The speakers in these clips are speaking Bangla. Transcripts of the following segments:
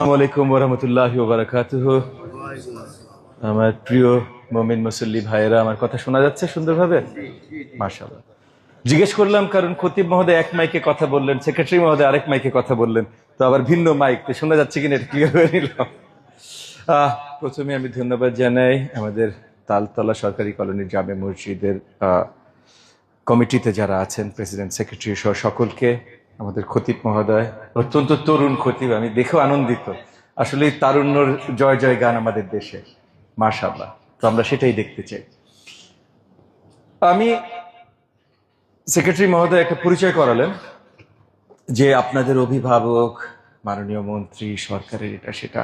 আসসালামু আলাইকুম ওয়া রাহমাতুল্লাহি ওয়া বারাকাতুহু। আমার প্রিয় মুমিন মুসল্লি ভাইয়েরা, আমার কথা শোনা যাচ্ছে সুন্দরভাবে? মাশাআল্লাহ। জিজ্ঞেস করলাম কারণ খতিব মহোদয় এক মাইকে কথা বললেন, সেক্রেটারি মহোদয় আরেক মাইকে কথা বললেন, তো আবার ভিন্ন মাইক, তো শোনা যাচ্ছে কিনা এটা ক্লিয়ার হয়ে নিলাম। আহ প্রথমে আমি ধন্যবাদ জানাই আমাদের তালতলা সরকারি কলোনির জামে মসজিদের কমিটিতে যারা আছেন, প্রেসিডেন্ট, সেক্রেটারি সহ সকলকে, আমাদের খতিব মহোদয়, অত্যন্ত তরুণ খতিব, আমি দেখেও আনন্দিত। আসলে তারুণ্যর জয় জয় গান আমাদের দেশে, মাশাআল্লাহ। তো আমরা সেটাই দেখতে চাই। আমি সেক্রেটারি মহোদয় একটা পরিচয় করালেন যে আপনাদের অভিভাবক, মাননীয় মন্ত্রী, সরকারের এটা সেটা।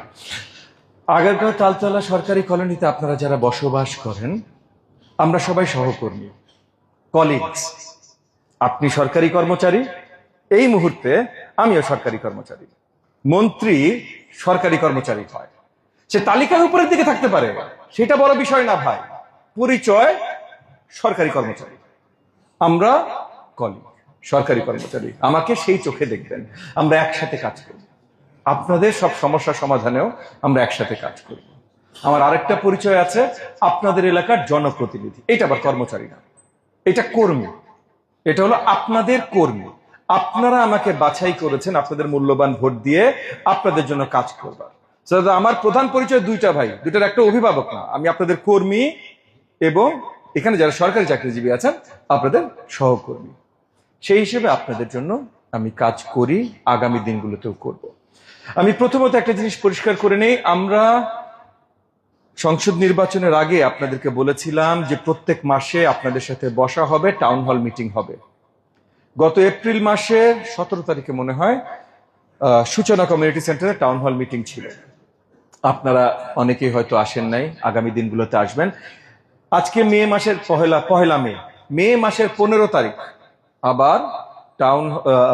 আগারগাঁও তালতলা সরকারি কলোনিতে আপনারা যারা বসবাস করেন, আমরা সবাই সহকর্মী, কলিগস। আপনি সরকারি কর্মচারী, এই মুহূর্তে আমিও সরকারি কর্মচারী। মন্ত্রী সরকারি কর্মচারী হয়, সে তালিকার উপরের দিকে থাকতে পারে, সেটা বড় বিষয় না ভাই। পরিচয় সরকারি কর্মচারী, আমরা কলিগ, সরকারি কর্মচারী। আমাকে সেই চোখে দেখবেন, আমরা একসাথে কাজ করব। আপনাদের সব সমস্যা সমাধানেও আমরা একসাথে কাজ করব। আমার আরেকটা পরিচয় আছে, আপনাদের এলাকার জনপ্রতিনিধি। এটা আবার কর্মচারী না, এটা কর্মী। এটা হলো আপনাদের কর্মী। আপনারা আমাকে বাছাই করেছেন আপনাদের মূল্যবান ভোট দিয়ে আপনাদের জন্য কাজ করবার। আমার প্রধান পরিচয় দুইটা ভাই, দুইটার একটা অভিভাবক না। আমি আপনাদের কর্মী এবং এখানে যারা সরকারি চাকরিজীবী আছেন আপনাদের সহকর্মী। সেই হিসেবে আপনাদের জন্য আমি কাজ করি, আগামী দিনগুলোতেও করব। আমি প্রথমত একটা জিনিস পরিষ্কার করে নেই, আমরা সংসদ নির্বাচনের আগে আপনাদেরকে বলেছিলাম যে প্রত্যেক মাসে আপনাদের সাথে বসা হবে, টাউন হল মিটিং হবে। গত এপ্রিল মাসের 17 তারিখে মনে হয় সূচনা কমিউনিটি সেন্টারে টাউন হল মিটিং ছিল। আপনারা অনেকেই হয়তো আসেন নাই, আগামী দিনগুলোতে আসবেন। আজকে মে মাসের পহেলা মে মাসের 15 তারিখ আবার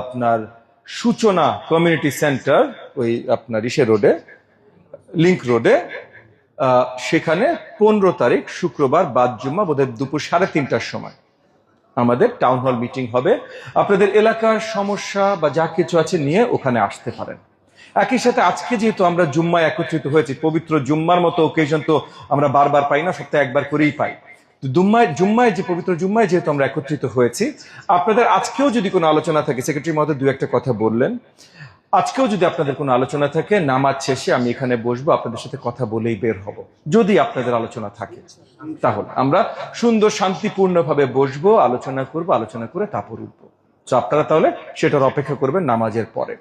আপনার সূচনা কমিউনিটি সেন্টার, ওই আপনার রোডে, লিংক রোডে, সেখানে 15 তারিখ শুক্রবার বাদ জুম্মা, বোধহয় দুপুর 3:30টার সময় আমাদের টাউন হল মিটিং হবে। আপনাদের এলাকার সমস্যা বা যা কিছু আছে নিয়ে ওখানে আসতে পারেন। একই সাথে আজকে যেহেতু আমরা জুম্মায় একত্রিত হয়েছি, পবিত্র জুম্মার মতো ওকেশন তো আমরা বারবার পাই না, সপ্তাহে একবার করেই পাই। জুম্মায় যে পবিত্র জুম্মায় যেহেতু আমরা একত্রিত হয়েছি, আপনাদের আজকেও যদি কোনো আলোচনা থাকে, সেক্রেটারি মহোদয় দু একটা কথা বললেন, আজকেও যদি আপনাদের কোনো আলোচনা থাকে, নামাজ শেষে আমি এখানে বসবো, আপনাদের সাথে কথা বলেই বের হব। যদি আপনাদের আলোচনা থাকে তাহলে আমরা সুন্দর শান্তিপূর্ণভাবে বসবো, আলোচনা করব, আলোচনা করে তারপর উঠবো। তো আপনারা তাহলে সেটার অপেক্ষা করবেন নামাজের পরে।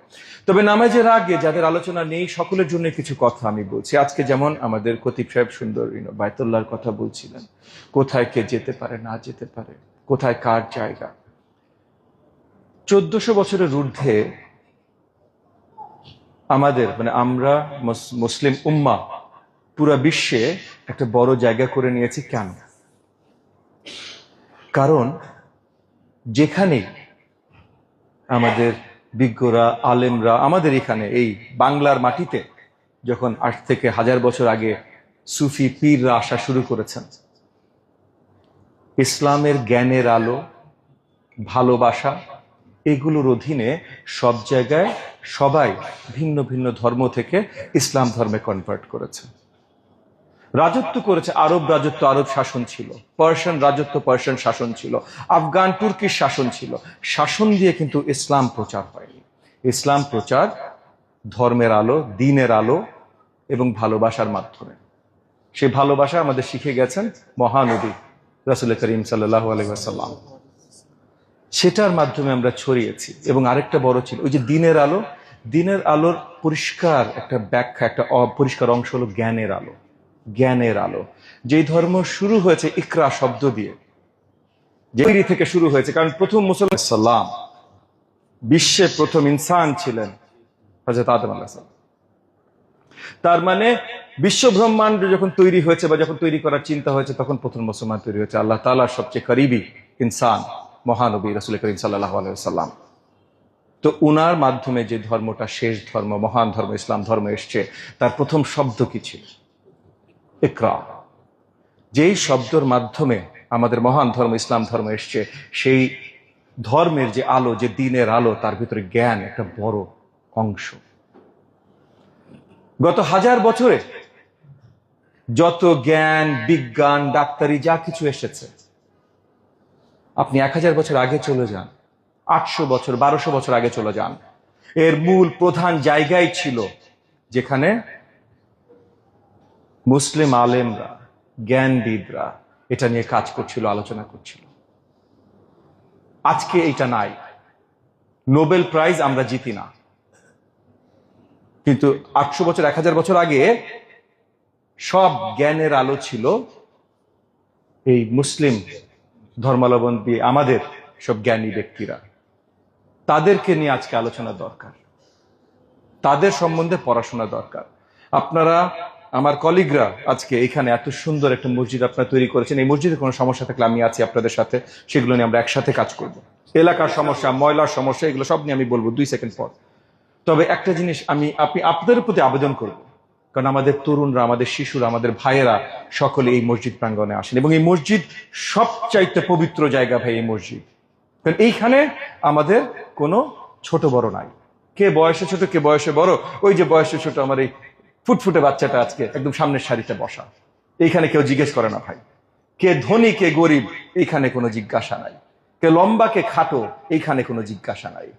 তবে নামাজের আগে যাদের আলোচনা নেই সকলের জন্য কিছু কথা আমি বলছি। আজকে যেমন আমাদের খতিব সাহেব সুন্দর বায়তুল্লাহর কথা বলছিলেন, কোথায় কে যেতে পারে না যেতে পারে, কোথায় কার জায়গা। 1400 বছরের ঊর্ধ্বে আমাদের আমরা মুসলিম উম্মাহ পুরো বিশ্বে একটা বড় জায়গা করে নিয়েছি। কেন? কারণ যেখানে আমাদের বিজ্ঞরা, আলেমরা, আমাদের এখানে এই বাংলার মাটিতে যখন আজ থেকে 1000 বছর আগে সুফি পীররা আসা শুরু করেছেন, ইসলামের জ্ঞানের আলো, ভালোবাসা, এগুলোর অধীনে সব জায়গায় সবাই ভিন্ন ভিন্ন ধর্ম থেকে ইসলাম ধর্মে কনভার্ট করেছে। রাজত্ব করেছে, আরব রাজত্ব, আরব শাসন ছিল, পার্সিয়ান রাজত্ব, পার্সিয়ান শাসন ছিল, আফগান তুর্কির শাসন ছিল। শাসন দিয়ে কিন্তু ইসলাম প্রচার হয়নি। ইসলাম প্রচার ধর্মের আলো, দ্বীনের আলো এবং ভালোবাসার মাধ্যমে। সেই ভালোবাসা আমাদের শিখে গেছেন মহানবী রাসূল করিম সাল্লাল্লাহু আলাইহি ওয়াসাল্লাম। সেটার মাধ্যমে আমরা ছড়িয়েছি। এবং আরেকটা বড় ছিল ওই যে দ্বীনের আলো। দ্বীনের আলোর পরিষ্কার একটা ব্যাখ্যা, একটা অপরিষ্কার অংশ হলো জ্ঞানের আলো। জ্ঞানের আলো, যেই ধর্ম শুরু হয়েছে ইকরা শব্দ দিয়ে, যে থেকে শুরু হয়েছে। কারণ প্রথম মুসলমান সাল্লাম, বিশ্বে প্রথম ইনসান ছিলেন হযরত আদম আলাইহিস সালাম। তার মানে বিশ্ব ব্রহ্মাণ্ড যখন তৈরি হয়েছে বা যখন তৈরি করার চিন্তা হয়েছে, তখন প্রথম মুসলমান তৈরি হয়েছে আল্লাহ তাআলার সবচেয়ে করিবি ইনসান মহানবী রাসূল করিম সাল্লাল্লাহু আলাইহি ওয়াসাল্লাম। তো উনার মাধ্যমে যে ধর্মটা শেষ ধর্ম, মহান ধর্ম ইসলাম ধর্ম এসছে, তার প্রথম শব্দ কি ছিল? ইকরা। যেই শব্দের মাধ্যমে আমাদের মহান ধর্ম ইসলাম ধর্ম এসছে, সেই ধর্মের যে আলো, যে দ্বীনের আলো, তার ভিতরে জ্ঞান একটা বড় অংশ। গত 1000 বছরে যত জ্ঞান, বিজ্ঞান, ডাক্তারি যা কিছু এসেছে, আপনি 1000 বছর আগে চলে যান, 800 বছর, 1200 বছর আগে চলে যান, এর মূল প্রধান জায়গায় ছিল যেখানে মুসলিম আলেমরা, জ্ঞানবিদরা এটা নিয়ে কাজ করছিল, আলোচনা করছিল। আজকে এটা নাই। নোবেল প্রাইজ আমরা জিতি না, কিন্তু 800 বছর, 1000 বছর আগে সব জ্ঞানের আলো ছিল এই মুসলিম ধর্মাবলম্বী আমাদের সব জ্ঞানী ব্যক্তিরা। তাদেরকে নিয়ে আজকে আলোচনা দরকার, তাদের সম্বন্ধে পড়াশোনা দরকার। আপনারা, আমার কলিগরা আজকে এখানে এত সুন্দর একটা মসজিদ আপনারা তৈরি করেছেন। এই মসজিদে কোনো সমস্যা থাকলে আমি আছি আপনাদের সাথে, সেগুলো নিয়ে আমরা একসাথে কাজ করব। এলাকার সমস্যা, ময়লার সমস্যা, এগুলো সব নিয়ে আমি বলবো 2 সেকেন্ড পর। তবে একটা জিনিস আপনি আপনাদের প্রতি আবেদন করব, কারণ আমাদের তরুণরা, আমাদের শিশুরা, আমাদের ভাইয়েরা সকলে এই মসজিদ প্রাঙ্গণে আসেন, এবং এই মসজিদ সবচাইতে পবিত্র জায়গা ভাই, এই মসজিদ। কারণ এইখানে আমাদের কোনো ছোট বড় নাই, কে বয়সে ছোট কে বয়সে বড়। ওই যে বয়সে ছোট আমার এই ফুটফুটে বাচ্চাটা আজকে একদম সামনের সারিতে বসা, এইখানে কেউ জিজ্ঞেস করে না ভাই। কে ধনী কে গরিব এইখানে কোনো জিজ্ঞাসা নাই, কে লম্বা কে খাটো এইখানে কোনো জিজ্ঞাসা নাই।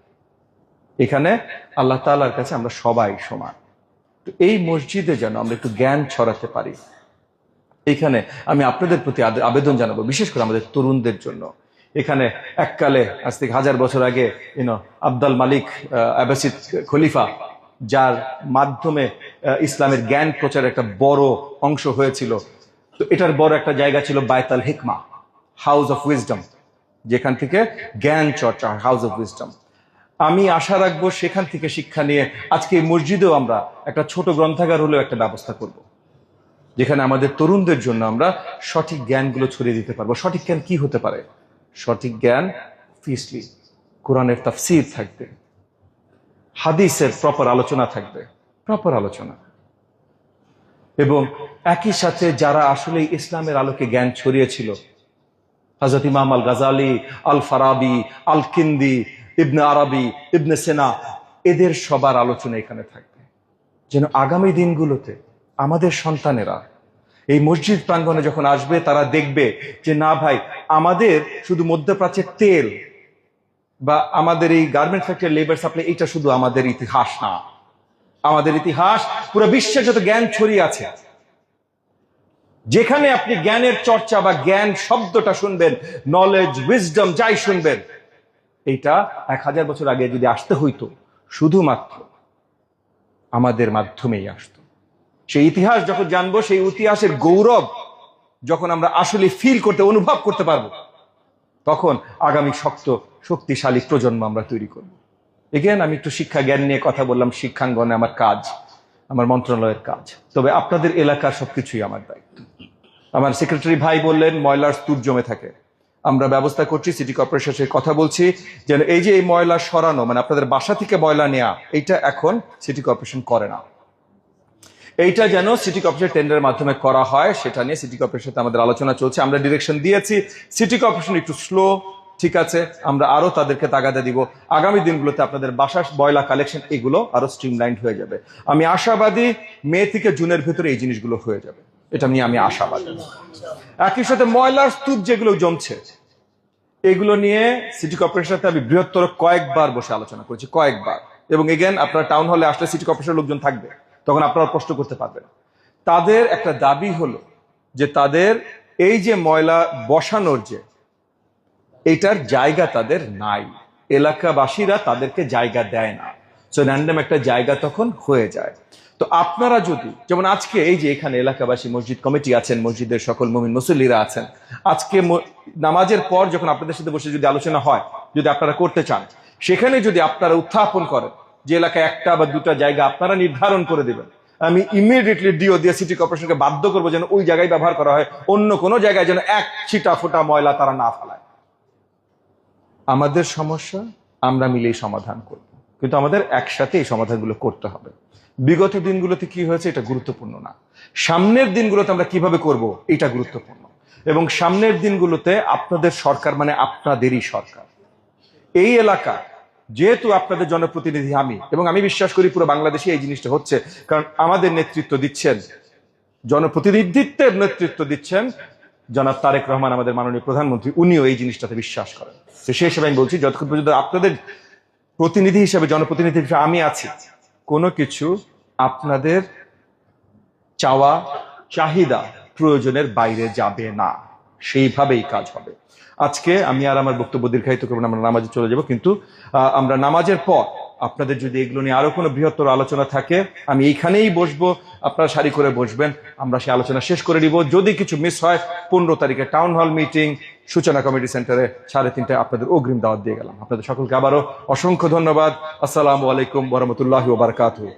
এখানে আল্লাহ তাআলার কাছে আমরা সবাই সমান। তো এই মসজিদে যেন আমরা একটু জ্ঞান ছড়াতে পারি, এখানে আমি আপনাদের প্রতি আবেদন জানাবো, বিশেষ করে আমাদের তরুণদের জন্য। এখানে এককালে আজ থেকে 1000 বছর আগে আব্দুল মালিক আব্বাসিদ খলিফা, যার মাধ্যমে ইসলামের জ্ঞান প্রচারের একটা বড় অংশ হয়েছিল, তো এটার বড় একটা জায়গা ছিল বায়তুল হিকমা, হাউস অফ উইজডম, যেখান থেকে জ্ঞান চর্চা, হাউস অফ উইজডম। আমি আশা রাখবো সেখান থেকে শিক্ষা নিয়ে আজকে এই মসজিদেও আমরা একটা ছোট গ্রন্থাগার হলেও একটা ব্যবস্থা করব, যেখানে আমাদের তরুণদের জন্য আমরা সঠিক জ্ঞানগুলো ছড়িয়ে দিতে পারবো। সঠিক জ্ঞান কি হতে পারে? সঠিক জ্ঞান ফিসলি কোরআনের তাফসীর থাকবে, হাদিসের প্রপার আলোচনা থাকবে, প্রপার আলোচনা, এবং একই সাথে যারা আসলে ইসলামের আলোকে জ্ঞান ছড়িয়েছিল, হযরত ইমাম আল গাজালি, আল ফারাবি, আল কিন্দি, ইবনে আরবি, ইবনে সিনা, এদের সবার আলোচনা এখানে থাকবে, যেন আগামী দিনগুলোতে আমাদের সন্তানেরা এই মসজিদ প্রাঙ্গণে যখন আসবে তারা দেখবে যে না ভাই, আমাদের শুধু মধ্যপ্রাচ্যের তেল বা আমাদের এই গার্মেন্ট ফ্যাক্টরি লেবার সাপ্লাই এটা শুধু আমাদের ইতিহাস না, আমাদের ইতিহাস পুরো বিশ্বে যত জ্ঞান ছড়িয়ে আছে। যেখানে আপনি জ্ঞানের চর্চা বা জ্ঞান শব্দটা শুনবেন, নলেজ, উইজডম যাই শুনবেন, এইটা 1000 বছর আগে যদি আসতে হইতো শুধুমাত্র আমাদের মাধ্যমেই আসতো। সেই ইতিহাস যখন জানবো, সেই ইতিহাসের গৌরব যখন আমরা আসলে ফিল করতে, অনুভব করতে পারবো, তখন আগামী শক্তিশালী প্রজন্ম আমরা তৈরি করব। এগেন আমি একটু শিক্ষা জ্ঞান নিয়ে কথা বললাম, শিক্ষাঙ্গনে আমার কাজ, আমার মন্ত্রণালয়ের কাজ, তবে আপনাদের এলাকার সবকিছুই আমার দায়িত্ব। আমার সেক্রেটারি ভাই বললেন ময়লার স্তূপ জমে থাকে, আমরা ব্যবস্থা করছি, সিটি কর্পোরেশনের সাথে কথা বলছি যেন এই যে এই ময়লা সরানো, মানে আপনাদের বাসা থেকে ময়লা নেওয়া, এইটা এখন সিটি কর্পোরেশন করে না, এইটা যেন সিটি কর্পোরেশন টেন্ডারের মাধ্যমে করা হয়, সেটা নিয়ে সিটি কর্পোরেশনের সাথে আমাদের আলোচনা চলছে। আমরা ডিরেকশন দিয়েছি, সিটি কর্পোরেশন একটু স্লো, ঠিক আছে, আমরা আরো তাদেরকে তাগাদা দিব। আগামী দিনগুলোতে আপনাদের বাসার ময়লা কালেকশন এগুলো আরো স্ট্রিমলাইন্ড হয়ে যাবে। আমি আশাবাদী মে থেকে জুনের ভিতরে এই জিনিসগুলো হয়ে যাবে, এটা নিয়ে আমি আশাবাদী। একই সাথে ময়লার স্তূপ যেগুলো জমছে, এগুলো নিয়ে সিটি কর্পোরেশনের সাথে আমি বৃহত্তর কয়েকবার বসে আলোচনা করেছি, কয়েকবার। এবং এগেন আপনারা টাউন হলে আসলে সিটি কর্পোরেশনের লোকজন থাকবে, তখন আপনারা প্রশ্ন করতে পারবেন। তাদের একটা দাবি হলো যে তাদের এই যে ময়লা বসানোর যে এইটার জায়গা তাদের নাই, এলাকাবাসীরা তাদেরকে জায়গা দেয় না, সো র্যান্ডম একটা জায়গা তখন হয়ে যায়। তো আপনারা যদি, যেমন আজকে এই যে এখানে এলাকাবাসী, মসজিদ কমিটি আছেন, মসজিদের সকল মুমিন মুসল্লিরা আছেন, আজকে নামাজের পর যখন আপনাদের সাথে বসে যদি আলোচনা হয়, যদি আপনারা করতে চান, সেখানে যদি আপনারা উত্থাপন করেন যে এলাকায় একটা বা দুটা জায়গা আপনারা নির্ধারণ করে দিবেন, আমি ইমিডিয়েটলি ডিও দিয়ে সিটি কর্পোরেশনকে বাধ্য করবো যেন ওই জায়গায় ব্যবহার করা হয়, অন্য কোনো জায়গায় যেন এক ছিটা ফোটা ময়লা তারা না ফেলায়। আমাদের সমস্যা আমরা মিলেই সমাধান করব, কিন্তু আমাদের একসাথে এই সমাধানগুলো করতে হবে। বিগত দিনগুলোতে কি হয়েছে এটা গুরুত্বপূর্ণ না, সামনের দিনগুলোতে আমরা কিভাবে করব এটা গুরুত্বপূর্ণ। এবং সামনের দিনগুলোতে আপনাদের সরকার মানে আপনাদেরই সরকার, এই এলাকা যেহেতু আপনাদের জনপ্রতিনিধি আমি, এবং আমি বিশ্বাস করি পুরো বাংলাদেশে এই জিনিসটা হচ্ছে, কারণ আমাদের নেতৃত্ব দিচ্ছেন, জনপ্রতিনিধিত্বের নেতৃত্ব দিচ্ছেন জনাব তারেক রহমান, আমাদের মাননীয় প্রধানমন্ত্রী, উনিও এই জিনিসটাতে বিশ্বাস করেন। তো সেই হিসেবে আমি বলছি, যতক্ষণ পর্যন্ত আপনাদের প্রতিনিধি হিসেবে, জনপ্রতিনিধি হিসেবে আমি আছি, কোনো কিছু আপনাদের চাওয়া, চাহিদা, প্রয়োজনের বাইরে যাবে না, সেইভাবেই কাজ হবে। আজকে আমি আর আমার বক্তব্য দীর্ঘায়িত করবো না, আমরা নামাজে চলে যাব, কিন্তু আমরা নামাজের পর আপনাদের যদি এগুলো নিয়ে আরো কোনো বৃহত্তর আলোচনা থাকে, আমি এইখানেই বসবো, আপনারা সারি করে বসবেন, আমরা সেই আলোচনা শেষ করে দিব। যদি কিছু মিস হয়, 15 তারিখে টাউন হল মিটিং সূচনা কমিটি সেন্টারে 3:30টায় আপনাদের অগ্রিম দাওয়াত দিয়ে গেলাম। আপনাদের সকলকে আবারও অসংখ্য ধন্যবাদ। আসসালামু আলাইকুম ওয়া রাহমাতুল্লাহি ওয়া বারাকাতুহু।